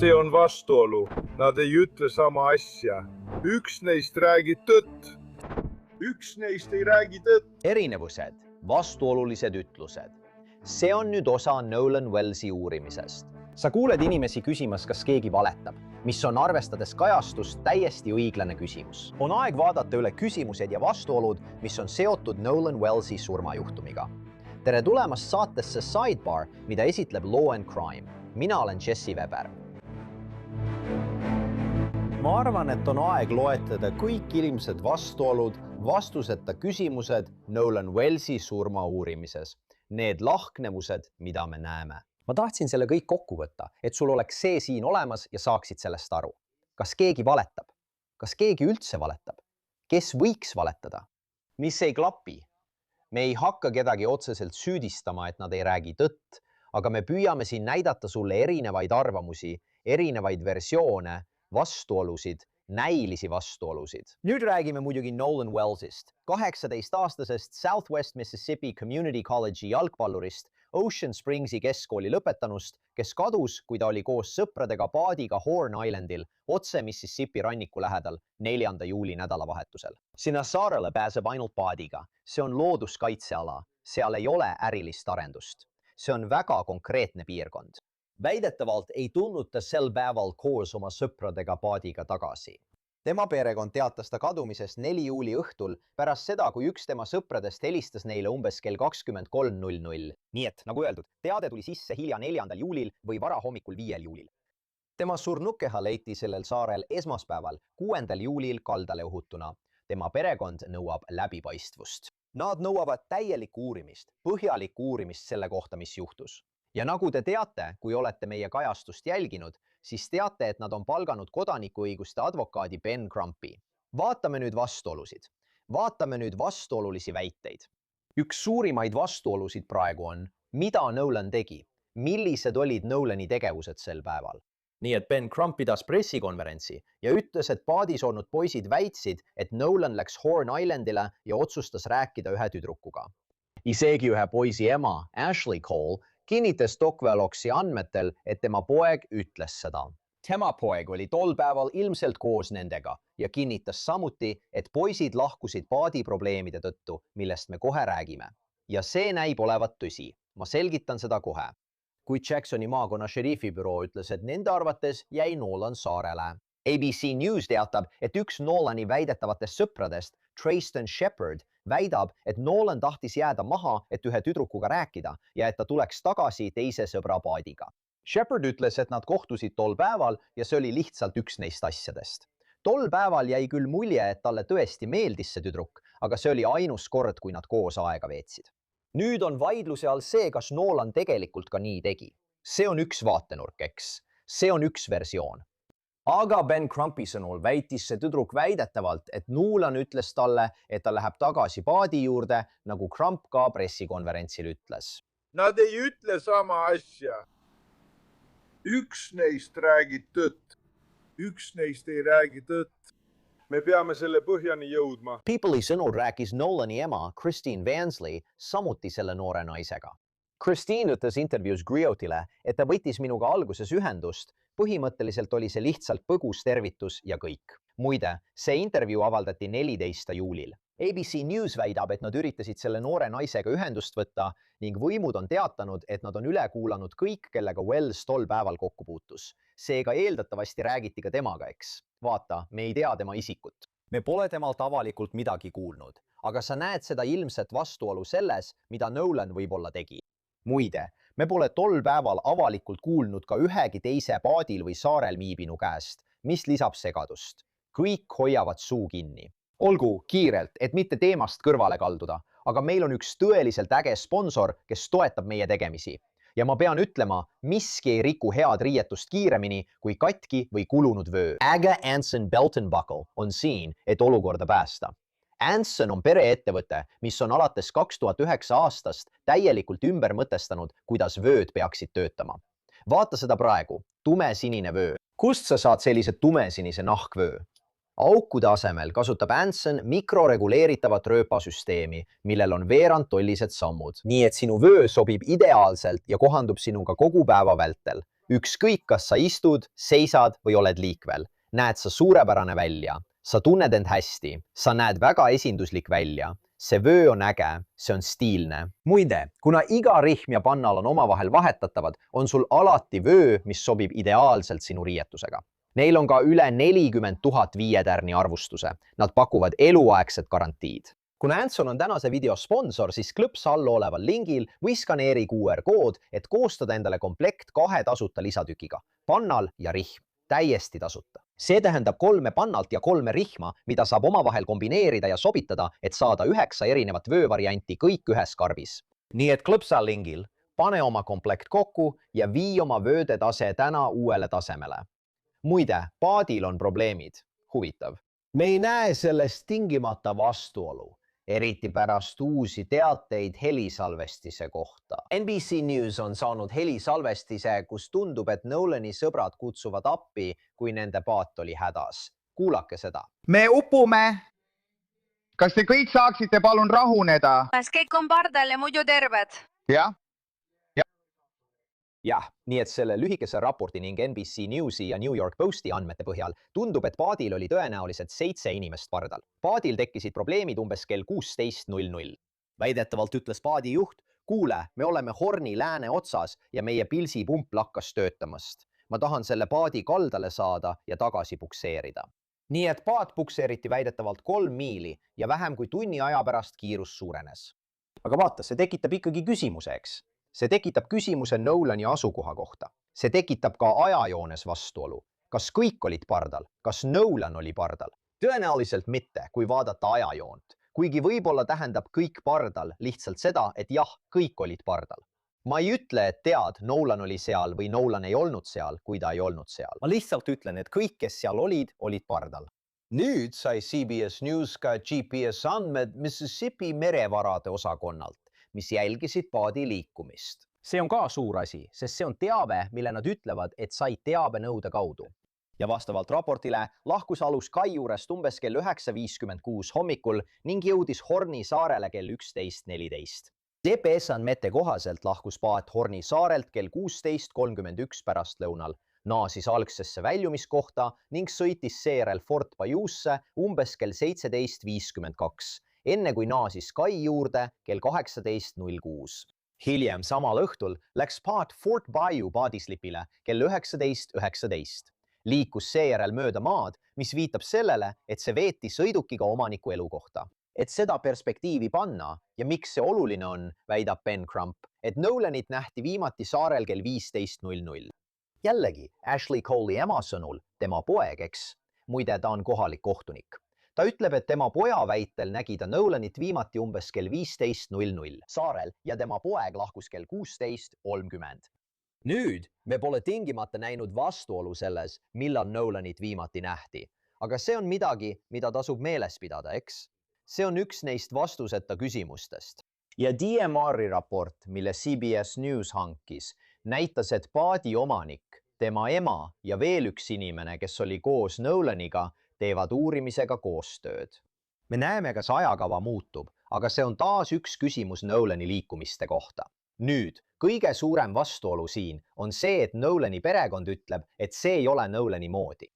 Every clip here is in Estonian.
see on vastuolu. Nad ei ütle sama asja. Üks neist räägib tõtt. Üks neist ei räägi tõtt. Erinevused, vastuolulised ütlused. See on nüüd osa Nolan Wellsi uurimisest. Sa kuuled inimesi küsimas, kas keegi valetab, mis on arvestades kajastust täiesti õiglane küsimus. On aeg vaadata üle küsimused ja vastuolud, mis on seotud Nolan Wellsi surmajuhtumiga. Tere tulemast saatesse Sidebar, mida esitleb Law and Crime. Mina olen Jesse Weber. Ma arvan, et on aeg loetleda kõik ilmsed vastuolud, vastuseta küsimused Nolan Wellsi surma uurimises. Need lahknevused, mida me näeme. Ma tahtsin selle kõik kokku võtta, et sul oleks see siin olemas ja saaksid sellest aru. Kas keegi valetab? Kas keegi üldse valetab? Kes võiks valetada? Mis ei klapi? Me ei hakka kedagi otseselt süüdistama, et nad ei räägi tõtt, aga me püüame siin näidata sulle erinevaid arvamusi, erinevaid versioone, vastuolusid, näilisi vastuolusid. Nüüd räägime muidugi Nolan Wellsist, 18-aastasest Southwest Mississippi Community College'i jalgpallurist, Ocean Springsi keskkooli lõpetanust, kes kadus, kui ta oli koos sõpradega paadiga Horn Islandil, otse Mississippi ranniku lähedal 4. juuli nädalavahetusel. Sinna saarele pääseb ainult paadiga. See on looduskaitseala. Seal ei ole ärilist arendust. See on väga konkreetne piirkond. Väidetavalt ei tulnud ta sel päeval koos oma sõpradega paadiga tagasi. Tema perekond teatas ta kadumisest 4. juuli õhtul pärast seda, kui üks tema sõpradest helistas neile umbes kell 23:00. Nii et, nagu öeldud, teade tuli sisse hilja 4. juulil või varahommikul 5. juulil. Tema surnukeha leiti sellel saarel esmaspäeval 6. juulil kaldale õhutuna. Tema perekond nõuab läbipaistvust. Nad nõuavad täielikku uurimist, põhjalikku uurimist selle kohta, mis juhtus. Ja nagu te teate, kui olete meie kajastust jälginud, siis teate, et nad on palganud kodanikuõiguste advokaadi Ben Crumpi. Vaatame nüüd vastuolusid. Vaatame nüüd vastuolulisi väiteid. Üks suurimaid vastuolusid praegu on, mida Nolan tegi, millised olid Nolani tegevused sel päeval. Nii et Ben Crump pidas pressikonverentsi ja ütles, et paadis olnud poisid väitsid, et Nolan läks Horn Islandile ja otsustas rääkida ühe tüdrukuga. Isegi ühe poisi ema, Ashley Cole, kinnitas Docveloxi andmetel, et tema poeg ütles seda. Tema poeg oli tol päeval ilmselt koos nendega ja kinnitas samuti, et poisid lahkusid paadiprobleemide tõttu, millest me kohe räägime. Ja see näib olevat tõsi. Ma selgitan seda kohe. Kui Jacksoni maakonna šerifibüroo ütles, et nende arvates jäi Nolan saarele. ABC News teatab, et üks Nolani väidetavatest sõpradest, Trayston Shepard, väidab, et Nolan tahtis jääda maha, et ühe tüdrukuga rääkida ja et ta tuleks tagasi teise sõbra paadiga. Shepard ütles, et nad kohtusid tol päeval ja see oli lihtsalt üks neist asjadest. Tol päeval jäi küll mulje, et talle tõesti meeldis see tüdruk, aga see oli ainus kord, kui nad koos aega veetsid. Nüüd on vaidluse all see, kas Nolan tegelikult ka nii tegi. See on üks vaatenurk, eks. See on üks versioon. Aga Ben Crumpi sõnul väitis see tüdruk väidetavalt, et Nolan ütles talle, et ta läheb tagasi paadi juurde, nagu Crump ka pressikonverentsil ütles. Nad ei ütle sama asja. Üks neist räägib tõtt. Üks neist ei räägi tõtt. Me peame selle põhjani jõudma. People'i sõnul rääkis Nolani ema, Christine Vansley, samuti selle noore naisega. Christine ütles intervjuus Griotile, et ta võttis minuga alguses ühendust. Põhimõtteliselt oli see lihtsalt põgus tervitus ja kõik. Muide, see intervjuu avaldati 14. juulil. ABC News väidab, et nad üritasid selle noore naisega ühendust võtta ning võimud on teatanud, et nad on üle kuulanud kõik, kellega Wells tol päeval kokku puutus. Seega eeldatavasti räägiti ka temaga, eks. Vaata, me ei tea tema isikut. Me pole temalt avalikult midagi kuulnud, aga sa näed seda ilmset vastuolu selles, mida Nolan võib-olla tegi. Muide, me pole tol päeval avalikult kuulnud ka ühegi teise paadil või saarel viibinu käest, mis lisab segadust. Kõik hoiavad suu kinni. Olgu kiirelt, et mitte teemast kõrvale kalduda, aga meil on üks tõeliselt äge sponsor, kes toetab meie tegemisi. Ja ma pean ütlema, miski ei riku head riietust kiiremini kui katki või kulunud vöö. Äge Anson Belton Buckle on siin, et olukorda päästa. Anson on pereettevõte, mis on alates 2009 aastast täielikult ümber mõtestanud, kuidas vööd peaksid töötama. Vaata seda praegu, tumesinine vöö. Kust sa saad sellise tumesinise nahkvöö? Aukude asemel kasutab Anson mikroreguleeritavat rööpasüsteemi, millel on veerandtollised sammud. Nii et sinu vöö sobib ideaalselt ja kohandub sinuga kogu päeva vältel. Ükskõik, kas sa istud, seisad või oled liikvel, näed sa suurepärane välja, sa tunned end hästi, sa näed väga esinduslik välja. See vöö on äge, see on stiilne. Muide, kuna iga rihm ja pannal on omavahel vahetatavad, on sul alati vöö, mis sobib ideaalselt sinu riietusega. Neil on ka üle 40 000 viietärni arvustuse. Nad pakuvad eluaegset garantiid. Kuna Anson on tänase video sponsor, siis klõpsa all oleval lingil või skaneeri QR-kood, et koostada endale komplekt 2 tasuta lisatükiga, pannal ja rihm. Täiesti tasuta. See tähendab 3 pannalt ja 3 rihma, mida saab omavahel kombineerida ja sobitada, et saada 9 erinevat vöövarianti kõik ühes karbis. Nii et klõpsa lingil, pane oma komplekt kokku ja vii oma vööde tase täna uuele tasemele. Muide, paadil on probleemid. Huvitav. Me ei näe sellest tingimata vastuolu, eriti pärast uusi teateid helisalvestise kohta. NBC News on saanud helisalvestise, kus tundub, et Nolani sõbrad kutsuvad appi, kui nende paat oli hädas. Kuulake seda. Me upume. Kas te kõik saaksite palun rahuneda? Kas kõik on pardal ja muidu terved? Jah? Jah, nii et selle lühikese raporti ning NBC Newsi ja New York Posti andmete põhjal tundub, et paadil oli tõenäoliselt 7 inimest pardal. Paadil tekkisid probleemid umbes kell 16:00. Väidetavalt ütles paadi juht, kuule, me oleme Horni lääne otsas ja meie pilsipump lakkas töötamast. Ma tahan selle paadi kaldale saada ja tagasi pukseerida. Nii et paat pukseeriti väidetavalt 3 miili ja vähem kui tunni aja pärast kiirus suurenes. Aga vaata, see tekitab ikkagi küsimuse, eks? See tekitab küsimuse Nolani asukoha kohta. See tekitab ka ajajoones vastuolu. Kas kõik olid pardal? Kas Nolan oli pardal? Tõenäoliselt mitte, kui vaadata ajajoont. Kuigi võib-olla tähendab kõik pardal lihtsalt seda, et jah, kõik olid pardal. Ma ei ütle, et tead, Nolan oli seal või Nolan ei olnud seal, kui ta ei olnud seal. Ma lihtsalt ütlen, et kõik, kes seal olid pardal. Nüüd sai CBS News ka GPS andmed Mississippi merevarade osakonnalt, mis jälgisid paadi liikumist. See on ka suur asi, sest see on teave, mille nad ütlevad, et sai teabenõude kaudu. Ja vastavalt raportile lahkus alus kai juurest umbes kell 9:56 hommikul ning jõudis Horni saarele kell 11:14. GPS andmete kohaselt lahkus paat Horni saarelt kell 16:31 pärastlõunal, naasis algsesse väljumiskohta ning sõitis seejärel Fort Bayousse umbes kell 17:52. Enne kui naasis kai juurde kell 18:06. Hiljem samal õhtul läks paat Fort Bayou paadislipile kell 19:19. Liikus seejärel mööda maad, mis viitab sellele, et see veeti sõidukiga omaniku elukohta. Et seda perspektiivi panna ja miks see oluline on, väidab Ben Crump, et Nolanit nähti viimati saarel kell 15:00. Jällegi, Ashley Cole'i ema sõnul tema poeg, eks? Muide, ta on kohalik kohtunik. Ta ütleb, et tema poja väitel nägi ta Nolanit viimati umbes kell 15:00 saarel ja tema poeg lahkus kell 16:30. Nüüd me pole tingimata näinud vastuolu selles, millal Nolanit viimati nähti, aga see on midagi, mida tasub meeles pidada, eks? See on üks neist vastuseta küsimustest. Ja DMR-i raport, mille CBS News hankis, näitas, et paadi omanik, tema ema ja veel üks inimene, kes oli koos Nolaniga, teevad uurimisega koostööd. Me näeme, kas ajakava muutub, aga see on taas üks küsimus Nolani liikumiste kohta. Nüüd, kõige suurem vastuolu siin on see, et Nolani perekond ütleb, et see ei ole Nolani moodi.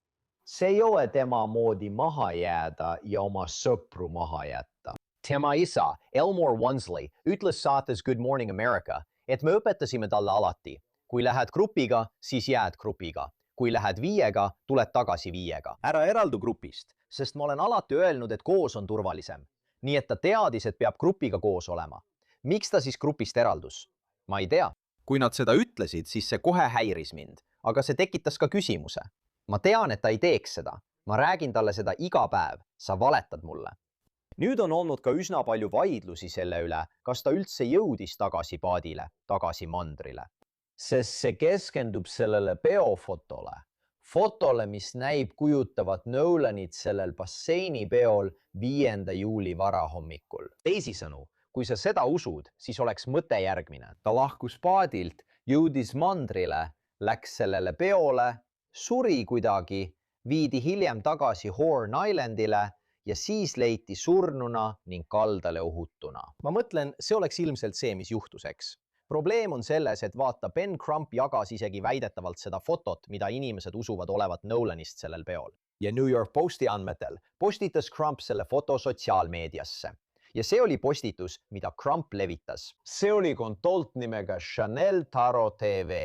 See ei ole tema moodi maha jääda ja oma sõpru maha jätta. Tema isa, Elmore Wonsley, ütles saates Good Morning America, et me õpetasime talle alati, kui lähed grupiga, siis jääd grupiga. Kui lähed viiega, tuled tagasi viiega. Ära eraldu grupist, sest ma olen alati öelnud, et koos on turvalisem. Nii et ta teadis, et peab grupiga koos olema. Miks ta siis grupist eraldus? Ma ei tea. Kui nad seda ütlesid, siis see kohe häiris mind, aga see tekitas ka küsimuse. Ma tean, et ta ei teeks seda. Ma räägin talle seda iga päev. Sa valetad mulle. Nüüd on olnud ka üsna palju vaidlusi selle üle, kas ta üldse jõudis tagasi paadile, tagasi mandrile. Sest see keskendub sellele peofotole. Fotole, mis näib kujutavat Nolanit sellel basseinipeol 5. juuli varahommikul. Teisisõnu, kui sa seda usud, siis oleks mõte järgmine. Ta lahkus paadilt, jõudis mandrile, läks sellele peole, suri kuidagi, viidi hiljem tagasi Horn Islandile ja siis leiti surnuna ning kaldale ohutuna. Ma mõtlen, see oleks ilmselt see, mis juhtus, eks? probleem on selles, et vaata, Ben Crump jagas isegi väidetavalt seda fotot, mida inimesed usuvad olevat Nolanist sellel peol. Ja New York Posti andmetel postitas Crump selle foto sotsiaalmeediasse. Ja see oli postitus, mida Crump levitas. See oli kontolt nimega Chanel Taro TV.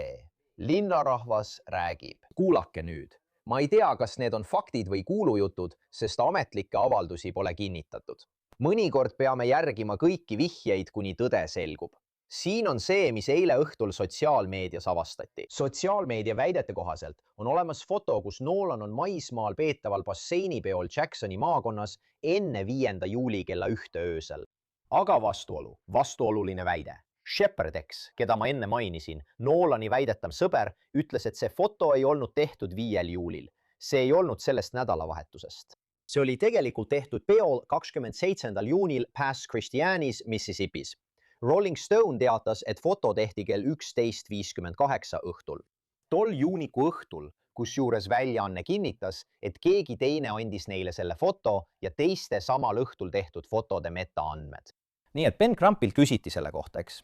Linnarahvas räägib. Kuulake nüüd. Ma ei tea, kas need on faktid või kuulujutud, sest ametlikke avaldusi pole kinnitatud. Mõnikord peame järgima kõiki vihjeid, kuni tõde selgub. Siin on see, mis eile õhtul sotsiaalmeedias avastati. Sotsiaalmeedia väidete kohaselt on olemas foto, kus Nolan on maismaal peetaval basseinipeol Jacksoni maakonnas enne 5. juuli kella 1 öösel. Aga vastuoluline väide. Shepard X, keda ma enne mainisin, Nolani väidetav sõber, ütles, et see foto ei olnud tehtud 5. juulil. See ei olnud sellest nädalavahetusest. See oli tegelikult tehtud peol 27. juunil Pass Christianis, Mississippis. Rolling Stone teatas, et foto tehti kell 11:58 õhtul. Tol juuniku õhtul, kusjuures väljaanne kinnitas, et keegi teine andis neile selle foto ja teiste samal õhtul tehtud fotode metaandmed. Nii et Ben Crumpilt küsiti selle kohta, eks?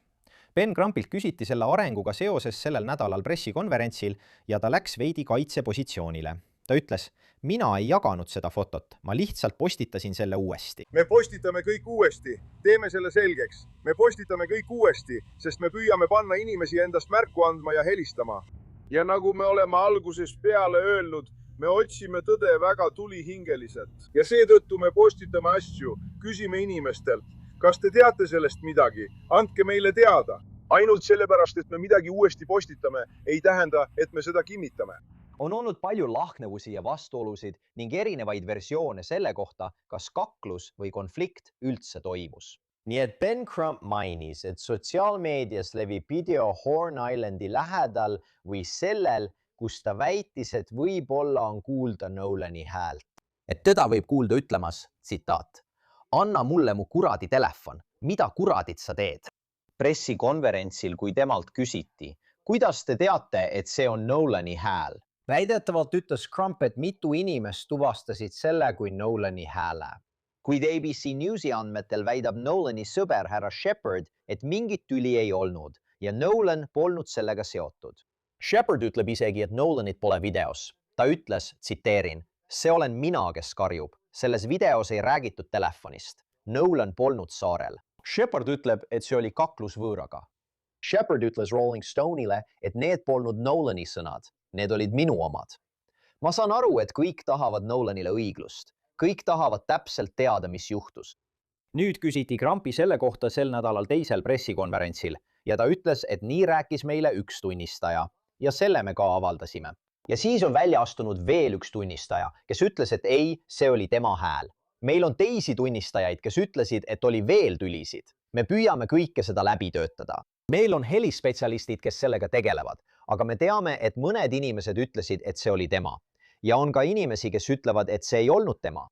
Ben Crumpilt küsiti selle arenguga seoses sellel nädalal pressikonverentsil ja ta läks veidi kaitsepositsioonile. Ta ütles, mina ei jaganud seda fotot, ma lihtsalt postitasin selle uuesti. Me postitame kõik uuesti, teeme selle selgeks. Me postitame kõik uuesti, sest me püüame panna inimesi endast märku andma ja helistama. Ja nagu me oleme alguses peale öelnud, me otsime tõde väga tulihingeliselt. Ja seetõttu me postitame asju, küsime inimestelt. Kas te teate sellest midagi? Andke meile teada. Ainult sellepärast, et me midagi uuesti postitame, ei tähenda, et me seda kinnitame. On olnud palju lahknevusi ja vastuolusid ning erinevaid versioone selle kohta, kas kaklus või konflikt üldse toimus. Nii et Ben Crump mainis, et sotsiaalmeedias levib video Horn Islandi lähedal või sellel, kus ta väitis, et võib-olla on kuulda Nolani häält. Et teda võib kuulda ütlemas, tsitaat, anna mulle mu kuradi telefon, mida kuradit sa teed? Pressikonverentsil, kui temalt küsiti, kuidas te teate, et see on Nolani hääl? Väidetavalt ütles Crump, et mitu inimest tuvastasid selle kui Nolani hääle. Kuid ABC Newsi andmetel väidab Nolani sõber härra Shepard, et mingit tüli ei olnud ja Nolan polnud sellega seotud. Shepard ütleb isegi, et Nolanit pole videos. Ta ütles, tsiteerin, see olen mina, kes karjub. Selles videos ei räägitud telefonist. Nolan polnud saarel. Shepard ütleb, et see oli kaklus võõraga. Shepard ütles Rolling Stone'ile, et need polnud Nolani sõnad. Need olid minu omad. Ma saan aru, et kõik tahavad Nolanile õiglust. Kõik tahavad täpselt teada, mis juhtus. Nüüd küsiti Crumpi selle kohta sel nädalal teisel pressikonverentsil ja ta ütles, et nii rääkis meile üks tunnistaja ja selle me ka avaldasime. Ja siis on välja astunud veel üks tunnistaja, kes ütles, et ei, see oli tema hääl. Meil on teisi tunnistajaid, kes ütlesid, et oli veel tülisid. Me püüame kõike seda läbi töötada. Meil on helispetsialistid, kes sellega tegelevad, aga me teame, et mõned inimesed ütlesid, et see oli tema. Ja on ka inimesi, kes ütlevad, et see ei olnud tema.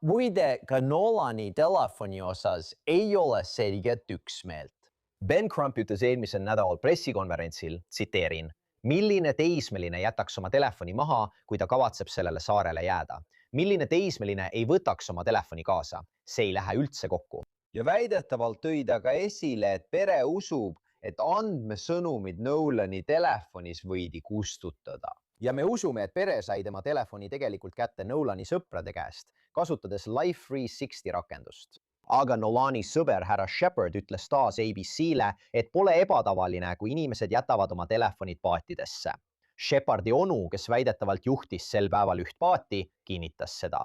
Muide, ka Nolani telefoni osas ei ole selget üksmeelt. Ben Crump ütles eelmisel nädalal pressikonverentsil, tsiteerin, milline teismeline jätaks oma telefoni maha, kui ta kavatseb sellele saarele jääda? Milline teismeline ei võtaks oma telefoni kaasa? See ei lähe üldse kokku. Ja väidetavalt tõi ta ka esile, et pere usub, et andmesõnumid Nolani telefonis võidi kustutada. Ja me usume, et pere sai tema telefoni tegelikult kätte Nolani sõprade käest, kasutades Life 360 rakendust. Aga Nolani sõber härra Shepard ütles taas ABC-le, et pole ebatavaline, kui inimesed jätavad oma telefonid paatidesse. Shepardi onu, kes väidetavalt juhtis sel päeval üht paati, kinnitas seda.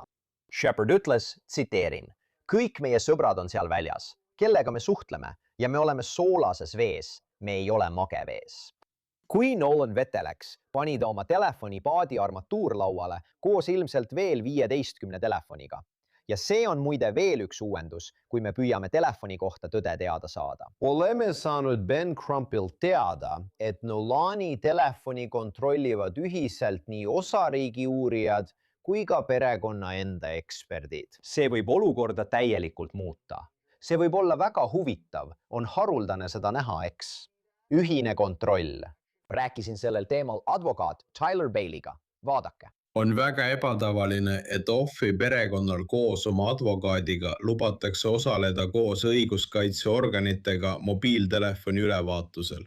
Shepard ütles, tsiteerin, kõik meie sõbrad on seal väljas, kellega me suhtleme ja me oleme soolases vees, me ei ole magevees. Kui Nolan vette läks, pani ta oma telefoni paadi armatuurlauale koos ilmselt veel 15 telefoniga. Ja see on muide veel üks uuendus, kui me püüame telefoni kohta tõde teada saada. Oleme saanud Ben Crumpilt teada, et Nolani telefoni kontrollivad ühiselt nii osariigi uurijad kui ka perekonna enda eksperdid. See võib olukorda täielikult muuta. See võib olla väga huvitav, on haruldane seda näha, eks? Ühine kontroll. Rääkisin sellel teemal advokaat Tyler Baileyga. Vaadake. On väga ebatavaline, et ohvri perekonnal koos oma advokaadiga lubatakse osaleda koos õiguskaitseorganitega mobiiltelefoni ülevaatusel.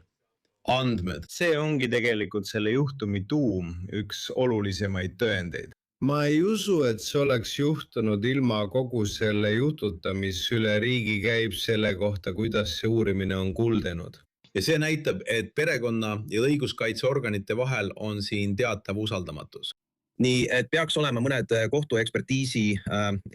Andmed. See ongi tegelikult selle juhtumi tuum, üks olulisemaid tõendeid. Ma ei usu, et see oleks juhtunud ilma kogu selle jututa, mis üle riigi käib selle kohta, kuidas see uurimine on kuldenud. Ja see näitab, et perekonna ja õiguskaitseorganite vahel on siin teatav usaldamatus. Nii et peaks olema mõned kohtuekspertiisi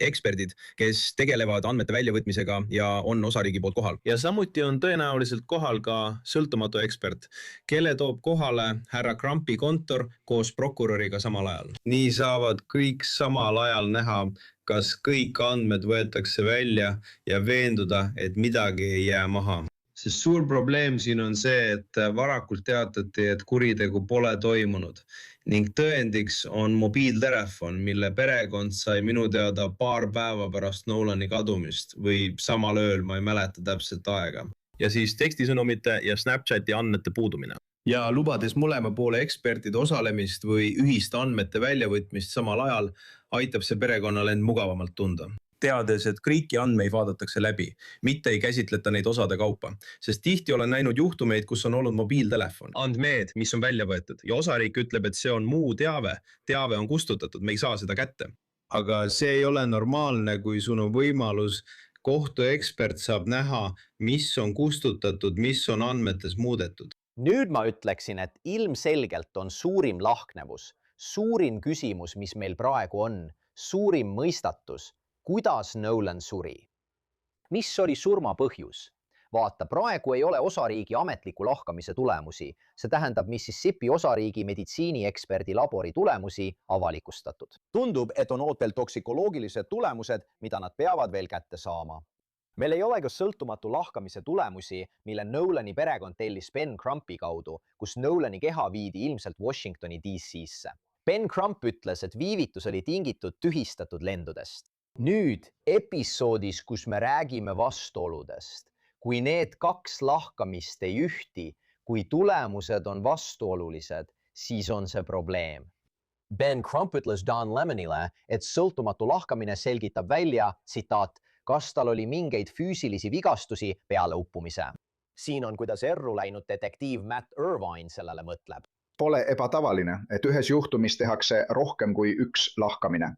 eksperdid, kes tegelevad andmete väljavõtmisega ja on osariigi poolt kohal. Ja samuti on tõenäoliselt kohal ka sõltumatu ekspert, kelle toob kohale härra Crumpi kontor koos prokuröriga samal ajal. Nii saavad kõik samal ajal näha, kas kõik andmed võetakse välja ja veenduda, et midagi ei jää maha. Sest suur probleem siin on see, et varakult teatati, et kuritegu pole toimunud ning tõendiks on mobiiltelefon, mille perekond sai minu teada paar päeva pärast Nolani kadumist või samal ööl, ma ei mäleta täpselt aega. Ja siis tekstisõnumite ja Snapchati andmete puudumine. Ja lubades mõlema poole ekspertide osalemist või ühist andmete väljavõtmist samal ajal, aitab see perekonnal end mugavamalt tunda. Teades, et kõiki andmeid vaadatakse läbi, mitte ei käsitleta neid osade kaupa, sest tihti olen näinud juhtumeid, kus on olnud mobiiltelefon. Andmed, mis on välja võetud ja osariik ütleb, et see on muu teave. Teave on kustutatud, me ei saa seda kätte. Aga see ei ole normaalne, kui sul on võimalus, kohtuekspert saab näha, mis on kustutatud, mis on andmetes muudetud. Nüüd ma ütleksin, et ilmselgelt on suurim lahknevus, suurim küsimus, mis meil praegu on, suurim mõistatus, kuidas Nolan suri? Mis oli surma põhjus? Vaata, praegu ei ole osariigi ametliku lahkamise tulemusi. See tähendab Mississippi osariigi meditsiinieksperdi labori tulemusi avalikustatud. Tundub, et on ootel toksikoloogilised tulemused, mida nad peavad veel kätte saama. Meil ei ole ka sõltumatu lahkamise tulemusi, mille Nolani perekond tellis Ben Crumpi kaudu, kus Nolani keha viidi ilmselt Washingtoni DC-sse. Ben Crump ütles, et viivitus oli tingitud tühistatud lendudest. Nüüd episoodis, kus me räägime vastuoludest, kui need kaks lahkamist ei ühti, kui tulemused on vastuolulised, siis on see probleem. Ben Crump ütles Don Lemonile, et sõltumatu lahkamine selgitab välja, tsitaat, kas tal oli mingeid füüsilisi vigastusi peale uppumise. Siin on, kuidas erru läinud detektiiv Matt Irvine sellele mõtleb. Pole ebatavaline, et ühes juhtumis tehakse rohkem kui üks lahkamine.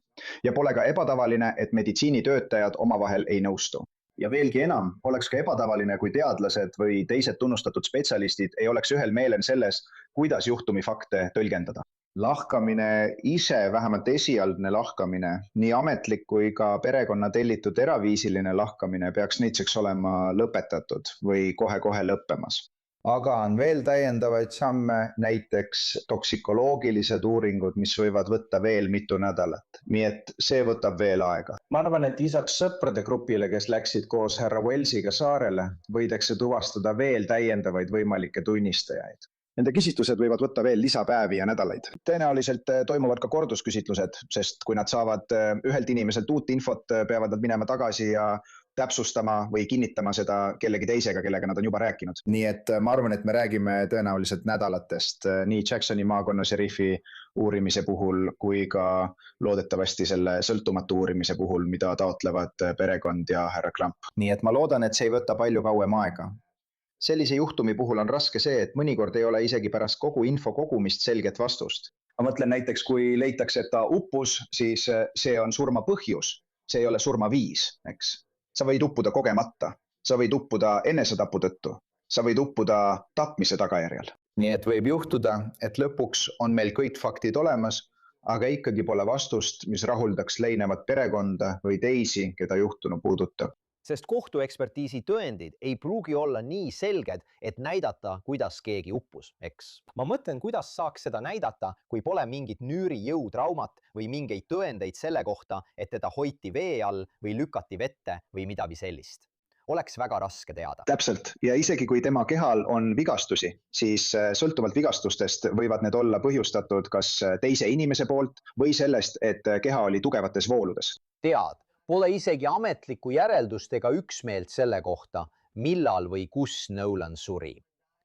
Ja pole ka ebatavaline, et meditsiinitöötajad omavahel ei nõustu. Ja veelgi enam, oleks ka ebatavaline, kui teadlased või teised tunnustatud spetsialistid ei oleks ühel meelel selles, kuidas juhtumi fakte tõlgendada. Lahkamine ise, vähemalt esialgne lahkamine, nii ametlik kui ka perekonna tellitud eraviisiline lahkamine peaks nüüdseks olema lõpetatud või kohe-kohe lõppemas. Aga on veel täiendavaid samme, näiteks toksikoloogilised uuringud, mis võivad võtta veel mitu nädalat. Nii et see võtab veel aega. Ma arvan, et lisaks sõprade grupile, kes läksid koos härra Wellsiga saarele, võidakse tuvastada veel täiendavaid võimalikke tunnistajaid. Nende küsitlused võivad võtta veel lisapäevi ja nädalaid. Tõenäoliselt toimuvad ka kordusküsitlused, sest kui nad saavad ühelt inimeselt uut infot, peavad nad minema tagasi ja täpsustama või kinnitama seda kellegi teisega, kellega nad on juba rääkinud. Nii et ma arvan, et me räägime tõenäoliselt nädalatest nii Jacksoni maakonna šerifi uurimise puhul kui ka loodetavasti selle sõltumatu uurimise puhul, mida taotlevad perekond ja härra Crump. Nii et ma loodan, et see ei võta palju kauem aega. Sellise juhtumi puhul on raske see, et mõnikord ei ole isegi pärast kogu info kogumist selget vastust. Ma mõtlen näiteks, kui leitakse, et ta uppus, siis see on surma põhjus. See ei ole surma viis, eks. Sa võid uppuda kogemata, sa võid uppuda enesetapu tõttu, sa võid uppuda tapmise tagajärjel. Nii et võib juhtuda, et lõpuks on meil kõik faktid olemas, aga ikkagi pole vastust, mis rahuldaks leinevat perekonda või teisi, keda juhtunu puudutab. Sest kohtuekspertiisi tõendid ei pruugi olla nii selged, et näidata, kuidas keegi uppus, eks. Ma mõtlen, kuidas saaks seda näidata, kui pole mingit nüüri jõutraumat või mingeid tõendeid selle kohta, et teda hoiti vee all või lükati vette või midagi sellist. Oleks väga raske teada. Täpselt. Ja isegi kui tema kehal on vigastusi, siis sõltuvalt vigastustest võivad need olla põhjustatud kas teise inimese poolt või sellest, et keha oli tugevates vooludes. Tead. Pole isegi ametliku järeldust ega üksmeelt selle kohta, millal või kus Nolan suri.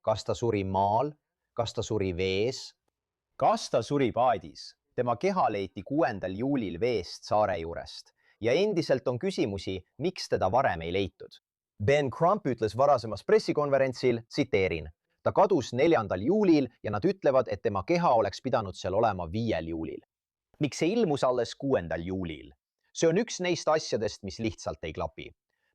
Kas ta suri maal? Kas ta suri vees? Kas ta suri paadis? tema keha leiti 6. juulil veest saare juurest ja endiselt on küsimusi, miks teda varem ei leitud. Ben Crump ütles varasemas pressikonverentsil, tsiteerin, ta kadus 4. juulil ja nad ütlevad, et tema keha oleks pidanud seal olema 5. juulil. Miks see ilmus alles 6. juulil? See on üks neist asjadest, mis lihtsalt ei klapi.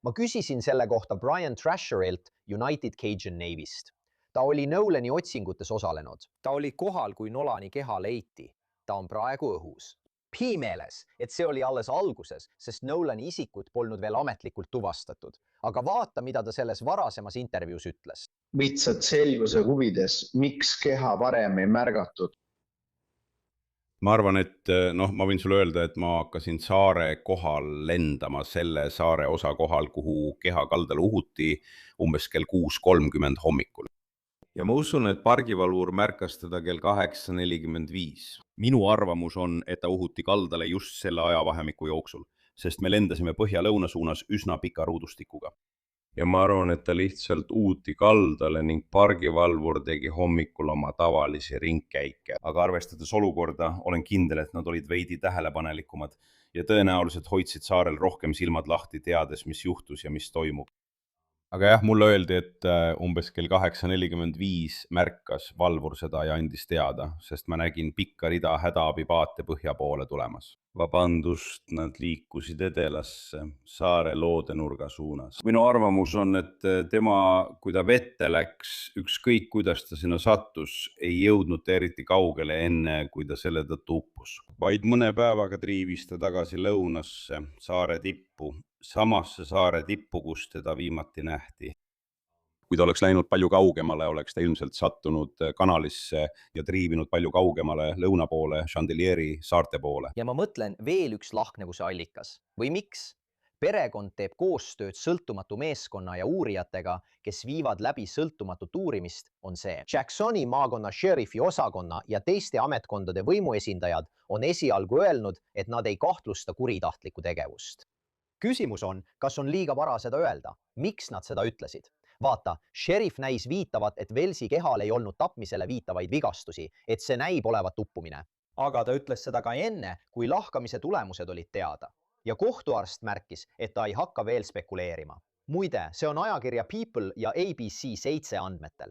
Ma küsisin selle kohta Brian Trasherilt United Cajun Navyst. Ta oli Nolani otsingutes osalenud. Ta oli kohal, kui Nolani keha leiti. Ta on praegu õhus. Meeles, et see oli alles alguses, sest Nolani isikut polnud veel ametlikult tuvastatud. Aga vaata, mida ta selles varasemas intervjuus ütles. Lihtsalt selguse huvides, miks keha varem ei märgatud? Ma arvan, et ma võin sulle öelda, et ma hakkasin saare kohal lendama selle saare osa kohal, kuhu keha kaldale uhuti umbes kell 6:30 hommikul. Ja ma usun, et pargivalvur märkas teda kell 8:45. Minu arvamus on, et ta uhuti kaldale just selle ajavahemiku jooksul, sest me lendasime põhja-lõuna suunas üsna pika ruudustikuga. Ja ma arvan, et ta lihtsalt uhuti kaldale ning pargivalvur tegi hommikul oma tavalisi ringkäike. Aga arvestades olukorda, olen kindel, et nad olid veidi tähelepanelikumad ja tõenäoliselt hoidsid saarel rohkem silmad lahti teades, mis juhtus ja mis toimub. Aga jah, mulle öeldi, et umbes kell 8:45 märkas valvur seda ja andis teada, sest ma nägin pikka rida hädaabipaate põhja poole tulemas. Vabandust, nad liikusid edelasse, saare loodenurga suunas. Minu arvamus on, et tema, kui ta vette läks, ükskõik kuidas ta sinna sattus, ei jõudnud ta eriti kaugele enne, kui ta selle tõttu uppus. Vaid mõne päevaga triivis ta tagasi lõunasse, saare tippu, samasse saare tippu, kus teda viimati nähti. Kui ta oleks läinud palju kaugemale, oleks ta ilmselt sattunud kanalisse ja triivinud palju kaugemale lõuna poole, Chandelieri saarte poole. Ja ma mõtlen veel üks lahknevuse allikas. Või miks? Perekond teeb koostööd sõltumatu meeskonna ja uurijatega, kes viivad läbi sõltumatut uurimist, on see. Jacksoni maakonna šerifi osakonna ja teiste ametkondade võimuesindajad on esialgu öelnud, et nad ei kahtlusta kuritahtlikku tegevust. Küsimus on, kas on liiga vara seda öelda? Miks nad seda ütlesid? Vaata, šerif näis viitavat, et Wellsi kehal ei olnud tapmisele viitavaid vigastusi, et see näib olevat uppumine. Aga ta ütles seda ka enne, kui lahkamise tulemused olid teada. Ja kohtuarst märkis, et ta ei hakka veel spekuleerima. Muide, see on ajakirja People ja ABC 7 andmetel.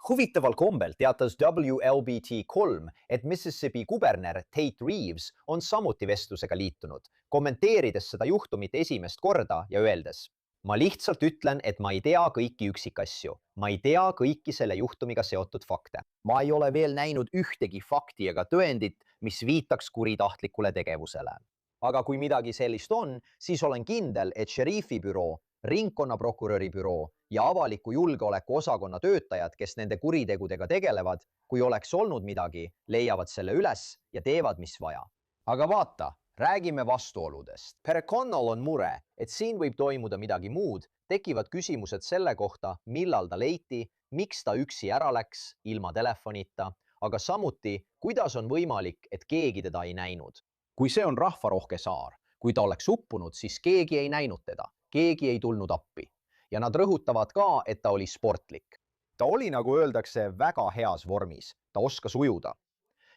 Huvitaval kombel teatas WLBT3, et Mississippi kuberner Tate Reeves on samuti vestlusega liitunud, kommenteerides seda juhtumit esimest korda ja öeldes, ma lihtsalt ütlen, et ma ei tea kõiki üksikasju. Ma ei tea kõiki selle juhtumiga seotud fakte. Ma ei ole veel näinud ühtegi fakti ega tõendit, mis viitaks kuritahtlikule tegevusele. Aga kui midagi sellist on, siis olen kindel, et šerifi büroo, ringkonnaprokuröri büroo ja avaliku julgeoleku osakonna töötajad, kes nende kuritegudega tegelevad, kui oleks olnud midagi, leiavad selle üles ja teevad, mis vaja. Aga vaata, räägime vastuoludest. Perekonnal on mure, et siin võib toimuda midagi muud, tekivad küsimused selle kohta, millal ta leiti, miks ta üksi ära läks, ilma telefonita, aga samuti, kuidas on võimalik, et keegi teda ei näinud. Kui see on rahvarohke saar, kui ta oleks uppunud, siis keegi ei näinud teda, keegi ei tulnud appi. Ja nad rõhutavad ka, et ta oli sportlik. Ta oli, nagu öeldakse, väga heas vormis, ta oskas ujuda.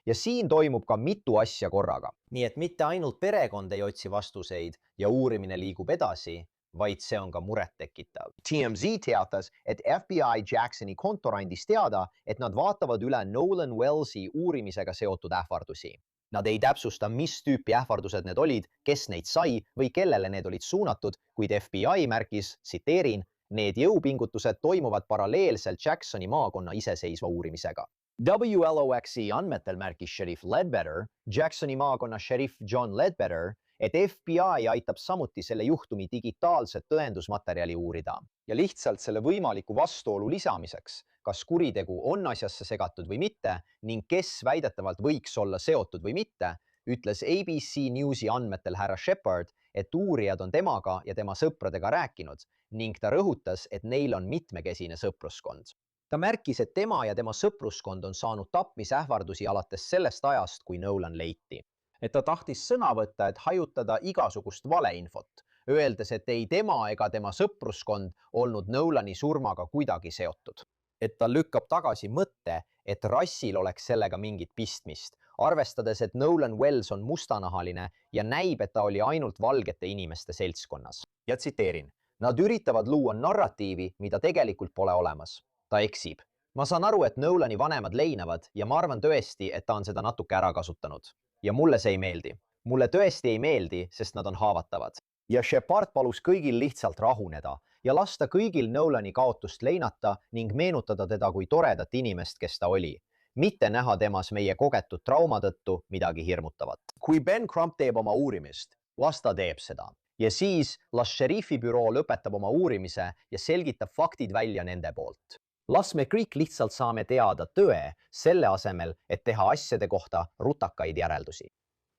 Ja siin toimub ka mitu asja korraga. Nii et mitte ainult perekond ei otsi vastuseid ja uurimine liigub edasi, vaid see on ka muret tekitav. TMZ teatas, et FBI Jacksoni kontor andis teada, et nad vaatavad üle Nolan Wellsi uurimisega seotud ähvardusi. Nad ei täpsusta, mis tüüpi ähvardused need olid, kes neid sai või kellele need olid suunatud, kuid FBI märkis, tsiteerin, need jõupingutused toimuvad paralleelselt Jacksoni maakonna iseseisva uurimisega. WLOXi andmetel märkis šerif Ledbetter, Jacksoni maakonna šerif John Ledbetter, et FBI aitab samuti selle juhtumi digitaalset tõendusmaterjali uurida. Ja lihtsalt selle võimaliku vastuolu lisamiseks, kas kuritegu on asjasse segatud või mitte ning kes väidetavalt võiks olla seotud või mitte, ütles ABC Newsi andmetel härra Shepard, et uurijad on temaga ja tema sõpradega rääkinud ning ta rõhutas, et neil on mitmekesine sõpruskond. Ta märkis, et tema ja tema sõpruskond on saanud tapmisähvardusi alates sellest ajast, kui Nolan leiti. Et ta tahtis sõna võtta, et hajutada igasugust valeinfot, öeldes, et ei tema ega tema sõpruskond olnud Nolani surmaga kuidagi seotud. Et ta lükkab tagasi mõtte, et rassil oleks sellega mingit pistmist, arvestades, et Nolan Wells on mustanahaline ja näib, et ta oli ainult valgete inimeste seltskonnas. Ja tsiteerin, nad üritavad luua narratiivi, mida tegelikult pole olemas. Ta eksib. Ma saan aru, et Nolani vanemad leinavad ja ma arvan tõesti, et ta on seda natuke ära kasutanud. Ja mulle see ei meeldi. Mulle tõesti ei meeldi, sest nad on haavatavad. Ja Shepard palus kõigil lihtsalt rahuneda ja lasta kõigil Nolani kaotust leinata ning meenutada teda kui toredat inimest, kes ta oli. Mitte näha temas meie kogetud trauma tõttu midagi hirmutavat. Kui Ben Crump teeb oma uurimist, las ta teeb seda. Ja siis las šerifi büroo lõpetab oma uurimise ja selgitab faktid välja nende poolt. Las me kõik lihtsalt saame teada tõe selle asemel, et teha asjade kohta rutakaid järeldusi.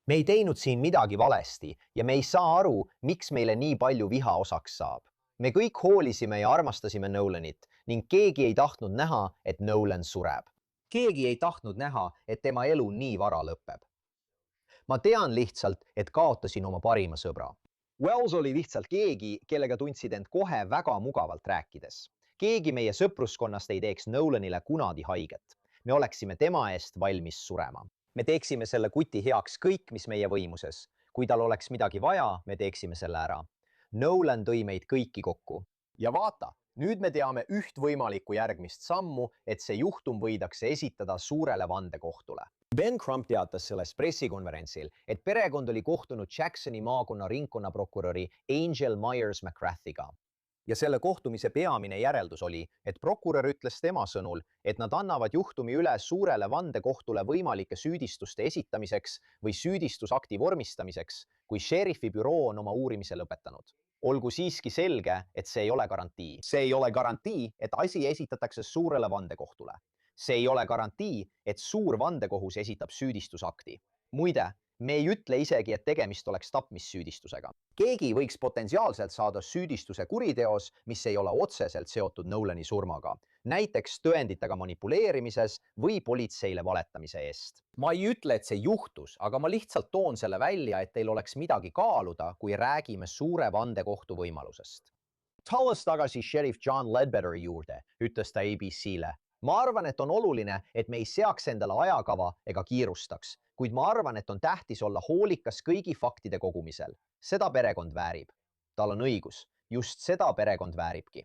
Me ei teinud siin midagi valesti ja me ei saa aru, miks meile nii palju viha osaks saab. Me kõik hoolisime ja armastasime Nolanit ning keegi ei tahtnud näha, et Nolan sureb. Keegi ei tahtnud näha, et tema elu nii vara lõpeb. Ma tean lihtsalt, et kaotasin oma parima sõbra. Wells oli lihtsalt keegi, kellega tundsid end kohe väga mugavalt rääkides. Keegi meie sõpruskonnast ei teeks Nolanile kunagi haiget. Me oleksime tema eest valmis surema. Me teeksime selle kuti heaks kõik, mis meie võimuses. Kui tal oleks midagi vaja, me teeksime selle ära. Nolan tõi meid kõiki kokku. Ja vaata, nüüd me teame üht võimalikku järgmist sammu, et see juhtum võidakse esitada suurele vandekohtule. Ben Crump teatas sellest pressikonverentsil, et perekond oli kohtunud Jacksoni maakonna ringkonnaprokuröri Angel Myers McGrathiga. Ja selle kohtumise peamine järeldus oli, et prokurör ütles tema sõnul, et nad annavad juhtumi üle suurele vandekohtule võimalike süüdistuste esitamiseks või süüdistusakti vormistamiseks, kui šerifi büroo on oma uurimise lõpetanud. Olgu siiski selge, et see ei ole garantii. See ei ole garantii, et asi esitatakse suurele vandekohtule. See ei ole garantii, et suur vandekohus esitab süüdistusakti. Muide, me ei ütle isegi, et tegemist oleks tapmissüüdistusega. Keegi võiks potentsiaalselt saada süüdistuse kuriteos, mis ei ole otseselt seotud Nolani surmaga. Näiteks tõenditega manipuleerimises või politseile valetamise eest. Ma ei ütle, et see juhtus, aga ma lihtsalt toon selle välja, et teil oleks midagi kaaluda, kui räägime suure vandekohtu võimalusest. Tulles tagasi šerif John Ledbetteri juurde, ütles ta ABC-le. Ma arvan, et on oluline, et me ei seaks endale ajakava ega kiirustaks, kuid ma arvan, et on tähtis olla hoolikas kõigi faktide kogumisel. Seda perekond väärib. Tal on õigus. Just seda perekond vääribki.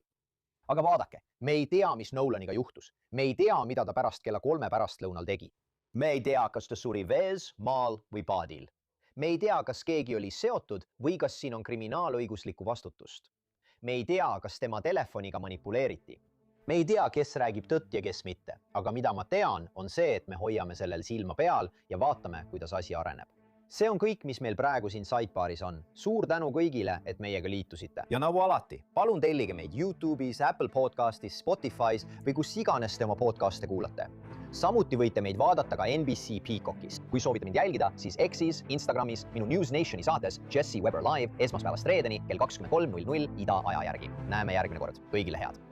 Aga vaadake, me ei tea, mis Nolaniga juhtus. Me ei tea, mida ta pärast kella 3 pärastlõunal tegi. Me ei tea, kas ta suri vees, maal või paadil. Me ei tea, kas keegi oli seotud või kas siin on kriminaalõiguslikku vastutust. Me ei tea, kas tema telefoniga manipuleeriti. Me ei tea, kes räägib tõtt ja kes mitte, aga mida ma tean, on see, et me hoiame sellel silma peal ja vaatame, kuidas asi areneb. See on kõik, mis meil praegu siin Sidebaaris on. Suur tänu kõigile, et meiega liitusite. Ja nagu alati, palun tellige meid YouTube'is, Apple Podcastis, Spotify's või kus iganes te oma podcaste kuulate. Samuti võite meid vaadata ka NBC Peacockis. Kui soovite mind jälgida, siis X'is, Instagramis, minu News Nationi saates Jesse Weber Live esmaspäevast reedeni kell 23.00 ida aja järgi. Näeme järgmine kord. Kõigile head!